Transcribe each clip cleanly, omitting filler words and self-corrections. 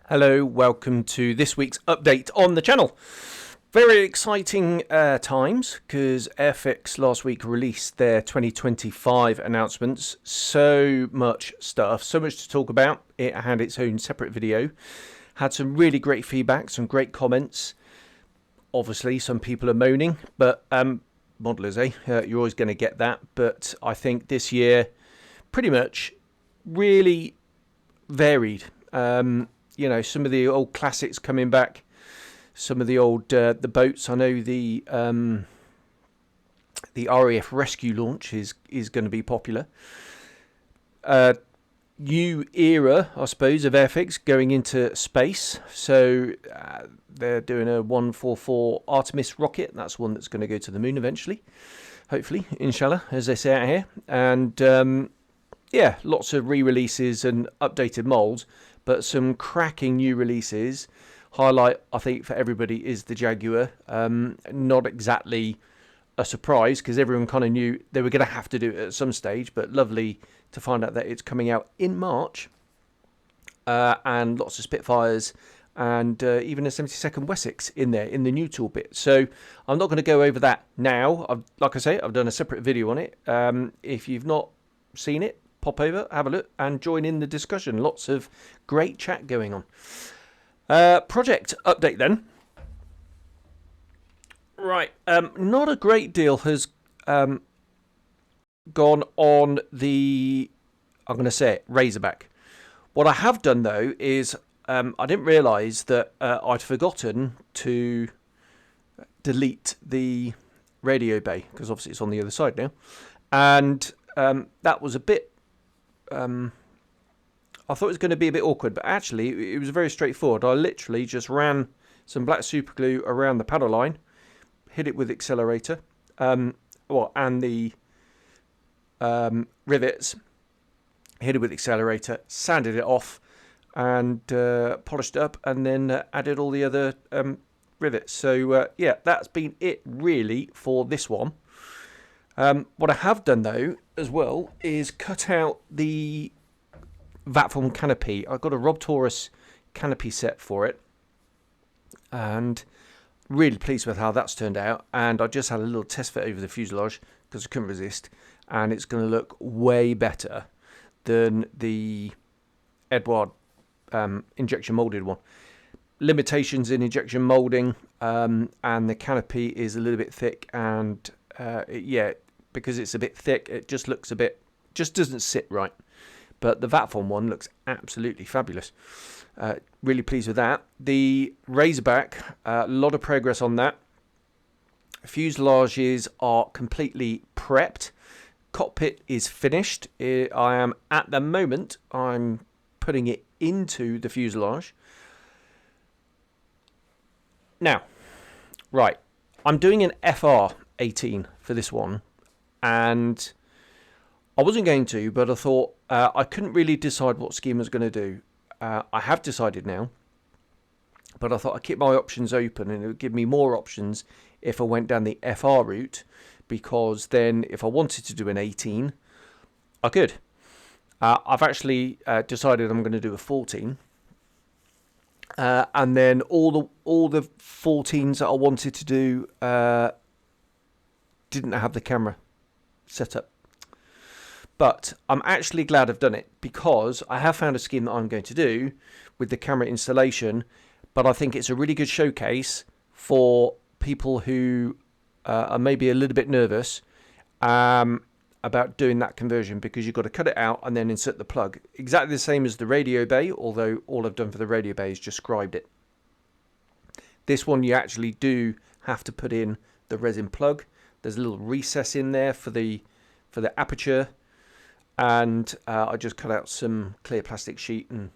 Hello, welcome to this week's update on the channel. Very exciting times because Airfix last week released their 2025 announcements. So much stuff, so much to talk about. It had its own separate video. Had some really great feedback, some great comments. Obviously, some people are moaning, but modelers, you're always going to get that. But I think this year, pretty much, really varied. You know, some of the old classics coming back, some of the old the boats. I know the RAF Rescue launch is going to be popular. New era, I suppose, of Airfix going into space. So they're doing a 144 Artemis rocket. That's one that's going to go to the moon eventually, hopefully, inshallah, as they say out here. And yeah, lots of re-releases and updated molds. But some cracking new releases. Highlight, I think, for everybody is the Jaguar. Not exactly a surprise because everyone kind of knew they were going to have to do it at some stage. But lovely to find out that it's coming out in March. And lots of Spitfires and even a 72nd Wessex in there in the new tool bit. So I'm not going to go over that now. Like I say, I've done a separate video on it. If you've not seen it, pop over, have a look, and join in the discussion. Lots of great chat going on. Project update then. Right, not a great deal has gone on the, I'm going to say it, Razorback. What I have done though is I didn't realise that I'd forgotten to delete the radio bay because obviously it's on the other side now, and that was a bit. I thought it was going to be a bit awkward, but actually it was very straightforward. I literally just ran some black super glue around the paddle line, hit it with accelerator, and the rivets, hit it with accelerator, sanded it off, and polished it up, and then added all the other rivets. So yeah, that's been it really for this one. What I have done though as well is cut out the Vatform canopy. I've got a Rob Taurus canopy set for it and really pleased with how that's turned out. And I just had a little test fit over the fuselage because I couldn't resist, and it's going to look way better than the Eduard injection molded one. Limitations in injection molding, and the canopy is a little bit thick, and yeah, because it's a bit thick, it just looks a bit, just doesn't sit right. But the Vatform one looks absolutely fabulous. Really pleased with that. The Razorback, a lot of progress on that. Fuselages are completely prepped. Cockpit is finished. I am at the moment, I'm putting it into the fuselage. Now, right, I'm doing an FR18 for this one, and I wasn't going to, but I thought I couldn't really decide what scheme I was going to do. I have decided now, but I thought I'd keep my options open, and it would give me more options if I went down the FR route, because then if I wanted to do an 18, I could. I've actually decided I'm going to do a 14. And then all the 14s that I wanted to do didn't have the camera set up. But I'm actually glad I've done it, because I have found a scheme that I'm going to do with the camera installation, but I think it's a really good showcase for people who are maybe a little bit nervous about doing that conversion, because you've got to cut it out and then insert the plug. Exactly the same as the radio bay, although all I've done for the radio bay is just scribed it. This one you actually do have to put in the resin plug. There's a little recess in there for the aperture, and I just cut out some clear plastic sheet and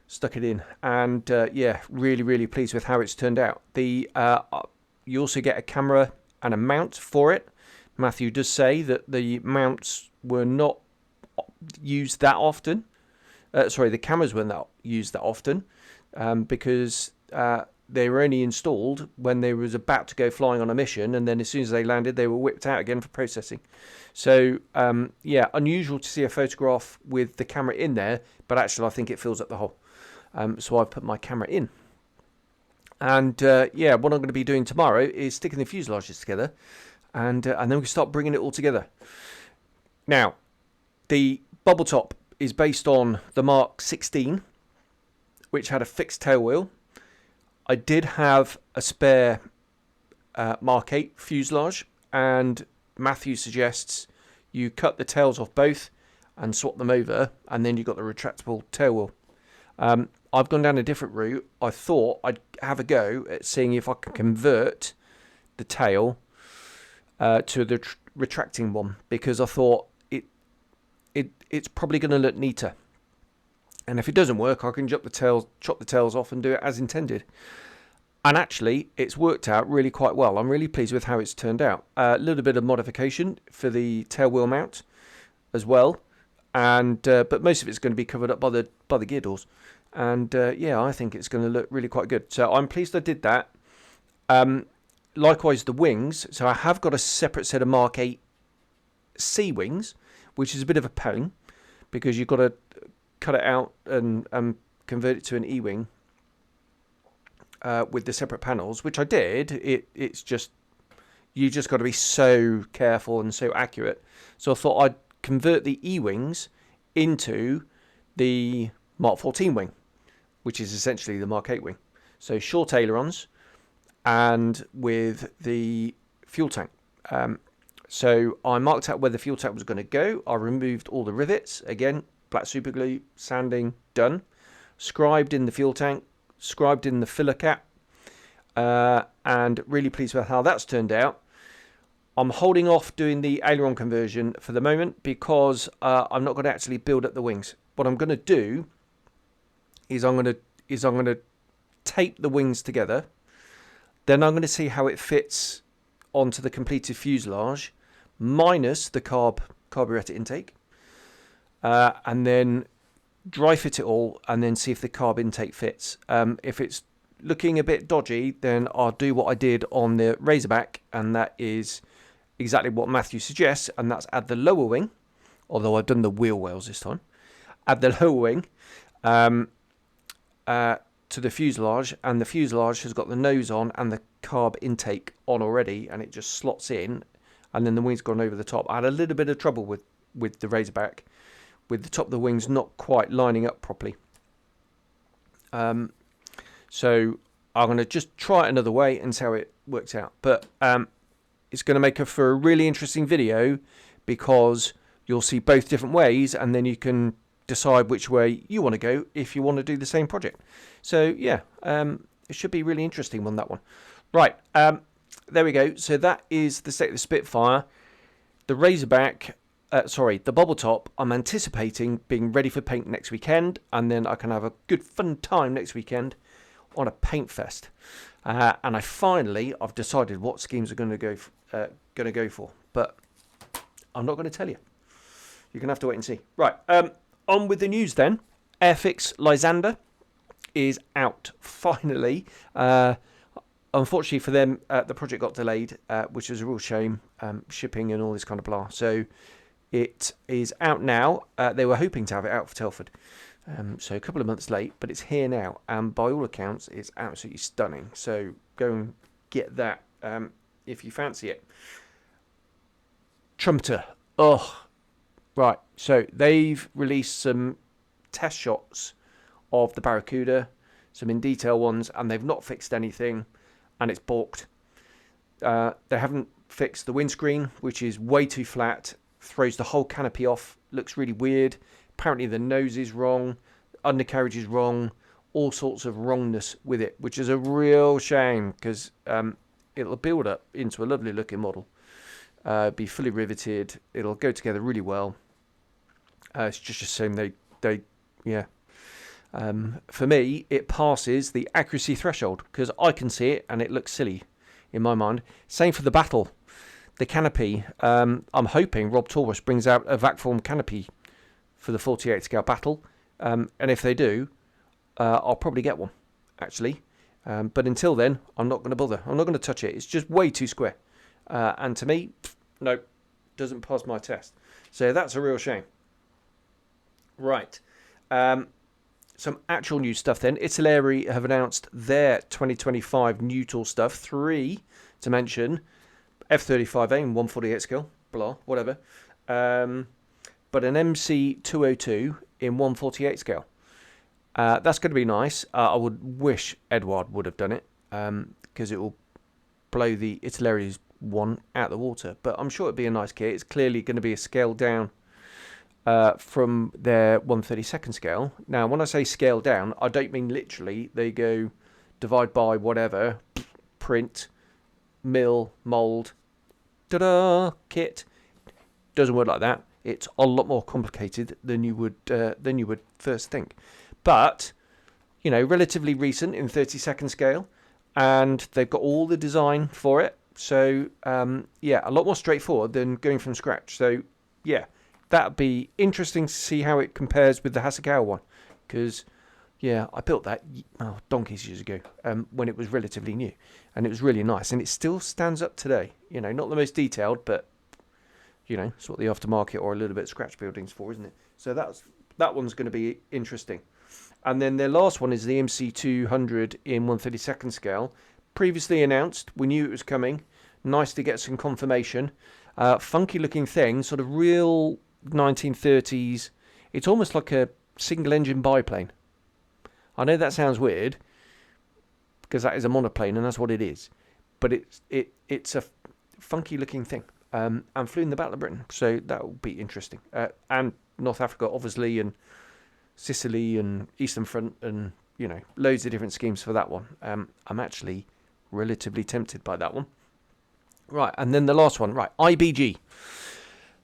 stuck it in. And yeah, really pleased with how it's turned out. You also get a camera and a mount for it. Matthew does say that the mounts were not used that often. Sorry, the cameras weren't used that often, because they were only installed when they was about to go flying on a mission, and then as soon as they landed, they were whipped out again for processing. So yeah, unusual to see a photograph with the camera in there, but actually I think it fills up the hole. So I've put my camera in. And yeah, what I'm going to be doing tomorrow is sticking the fuselages together, and then we start bringing it all together. Now, the bubble top is based on the Mark 16, which had a fixed tail wheel. I did have a spare Mark 8 fuselage, and Matthew suggests you cut the tails off both and swap them over, and then you've got the retractable tail wheel. I've gone down a different route. I thought I'd have a go at seeing if I can convert the tail to the retracting one, because I thought it's probably going to look neater. And if it doesn't work, I can chop the tails off and do it as intended. And actually, it's worked out really quite well. I'm really pleased with how it's turned out. A little bit of modification for the tail wheel mount as well, and but most of it's going to be covered up by the gear doors. And yeah, I think it's going to look really quite good. So I'm pleased I did that. Likewise, the wings. So I have got a separate set of Mark 8 C wings, which is a bit of a pain because you've got to cut it out and convert it to an E-wing with the separate panels, which I did. It's just, you just got to be so careful and so accurate. So I thought I'd convert the E-wings into the Mark 14 wing, which is essentially the Mark 8 wing. So short ailerons and with the fuel tank. So I marked out where the fuel tank was going to go. I removed all the rivets. Again, black super glue, sanding, done. Scribed in the fuel tank, scribed in the filler cap, and really pleased with how that's turned out. I'm holding off doing the aileron conversion for the moment because I'm not going to actually build up the wings. What I'm going to do is I'm going to tape the wings together. Then I'm going to see how it fits onto the completed fuselage, minus the carburetor intake, and then dry fit it all, and then see if the carb intake fits. If it's looking a bit dodgy, then I'll do what I did on the Razorback, and that is exactly what Matthew suggests, and that's add the lower wing, although I've done the wheel wells this time. Add the lower wing to the fuselage, and the fuselage has got the nose on and the carb intake on already, and it just slots in, and then the wing's gone over the top. I had a little bit of trouble with the Razorback, with the top of the wings not quite lining up properly. So I'm going to just try it another way and see how it works out. But it's going to make for a really interesting video, because you'll see both different ways, and then you can decide which way you want to go if you want to do the same project. So yeah, it should be really interesting on that one. Right, there we go. So that is the state of the Spitfire. The Razorback, the Bubble Top, I'm anticipating being ready for paint next weekend, and then I can have a good fun time next weekend on a paint fest. And I've decided what schemes are going to go for, but I'm not going to tell you. You're going to have to wait and see. Right, on with the news then. Airfix Lysander is out finally. Unfortunately for them, the project got delayed, which is a real shame. Shipping and all this kind of blah. So it is out now. They were hoping to have it out for Telford. So a couple of months late, but it's here now. And by all accounts, it's absolutely stunning. So go and get that if you fancy it. Trumpeter. Oh, right. So they've released some test shots of the Barracuda, some in detail ones, and they've not fixed anything, and it's balked. They haven't fixed the windscreen, which is way too flat, throws the whole canopy off, looks really weird. Apparently the nose is wrong, undercarriage is wrong, all sorts of wrongness with it, which is a real shame, because it'll build up into a lovely looking model. Be fully riveted, it'll go together really well. It's just a shame they for me, it passes the accuracy threshold, because I can see it and it looks silly in my mind. Same for the Battle. The canopy, I'm hoping Rob Taurus brings out a vac form canopy for the 48 scale Battle. And if they do, I'll probably get one, actually. But until then, I'm not going to bother. I'm not going to touch it. It's just way too square. And to me, no, doesn't pass my test. So that's a real shame. Right. some actual new stuff then. Italeri have announced their 2025 new tool stuff. 3 to mention. F35A in 148 scale. Blah, whatever. But an MC202 in 148 scale. That's going to be nice. I would wish Eduard would have done it, because it will blow the Italeri's one out the water. But I'm sure it'd be a nice kit. It's clearly going to be a scale down from their 132nd scale. Now, when I say scale down, I don't mean literally. They go divide by whatever, print, mill, mould, ta-da, kit. Doesn't work like that. It's a lot more complicated than you would first think. But, you know, relatively recent in 32nd scale, and they've got all the design for it. So, yeah, a lot more straightforward than going from scratch. So, yeah, that'd be interesting to see how it compares with the Hasegawa one. Because, yeah, I built that donkeys years ago when it was relatively new. And it was really nice. And it still stands up today. You know, not the most detailed, but, you know, it's what the aftermarket or a little bit scratch building's for, isn't it? So that one's going to be interesting. And then their last one is the MC200 in 132nd scale. Previously announced. We knew it was coming. Nice to get some confirmation. Funky looking thing. Sort of real 1930s. It's almost like a single engine biplane. I know that sounds weird, because that is a monoplane and that's what it is. But it's a funky looking thing. And flew in the Battle of Britain. So that will be interesting. And North Africa, obviously, and Sicily and Eastern Front, and, you know, loads of different schemes for that one. I'm actually relatively tempted by that one. Right, and then the last one. Right, IBG.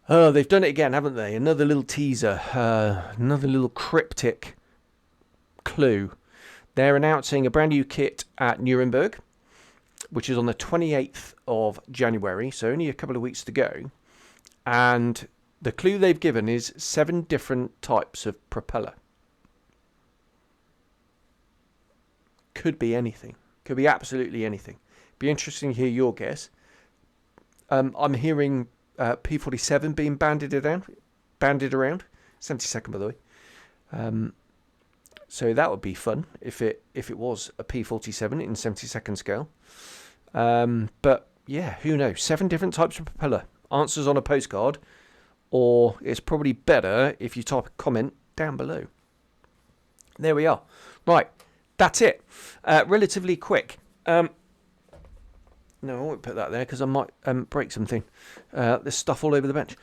Oh, they've done it again, haven't they? Another little teaser. Another little cryptic clue. They're announcing a brand new kit at Nuremberg, which is on the 28th of January, so only a couple of weeks to go. And the clue they've given is 7 different types of propeller. Could be anything. Could be absolutely anything. Be interesting to hear your guess. I'm hearing P47 being bandied around. 72nd, by the way. So that would be fun if it was a P47 in 72nd scale. But yeah, who knows? 7 different types of propeller. Answers on a postcard, or it's probably better if you type a comment down below. There we are. Right, that's it. Relatively quick. No, I won't put that there because I might break something. There's stuff all over the bench.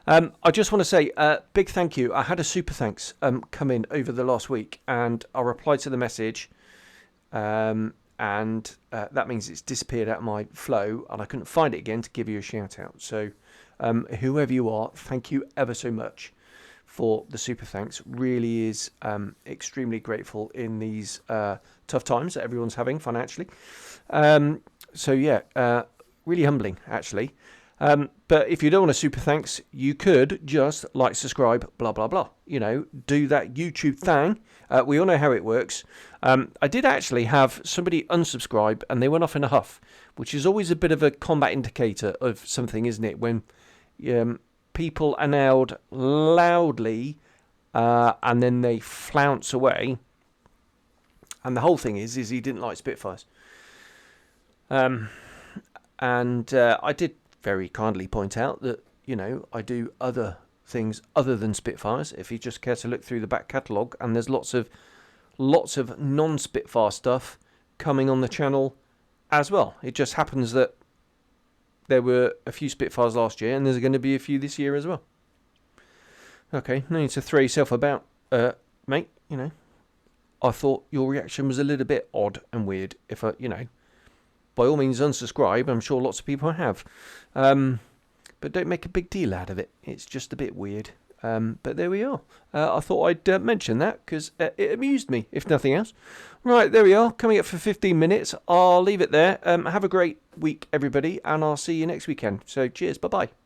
I just want to say big thank you. I had a super thanks come in over the last week, and I replied to the message, and that means it's disappeared out of my flow, and I couldn't find it again to give you a shout out. So whoever you are, thank you ever so much for the super thanks. Really is extremely grateful in these tough times that everyone's having financially. So yeah, really humbling actually. But if you don't want a super thanks, you could just like, subscribe, blah, blah, blah. You know, do that YouTube thing. We all know how it works. I did actually have somebody unsubscribe and they went off in a huff, which is always a bit of a combat indicator of something, isn't it? When people are nailed loudly and then they flounce away. And the whole thing is he didn't like Spitfires. And I did very kindly point out that, you know, I do other things other than Spitfires, if you just care to look through the back catalogue, and there's lots of non-Spitfire stuff coming on the channel as well. It just happens that there were a few Spitfires last year and there's going to be a few this year as well. Okay, no need to throw yourself about, mate. You know, I thought your reaction was a little bit odd and weird. If I, you know, by all means unsubscribe. I'm sure lots of people have. But don't make a big deal out of it. It's just a bit weird. But there we are. I thought I'd mention that because it amused me, if nothing else. Right, there we are. Coming up for 15 minutes. I'll leave it there. Have a great week, everybody. And I'll see you next weekend. So cheers. Bye-bye.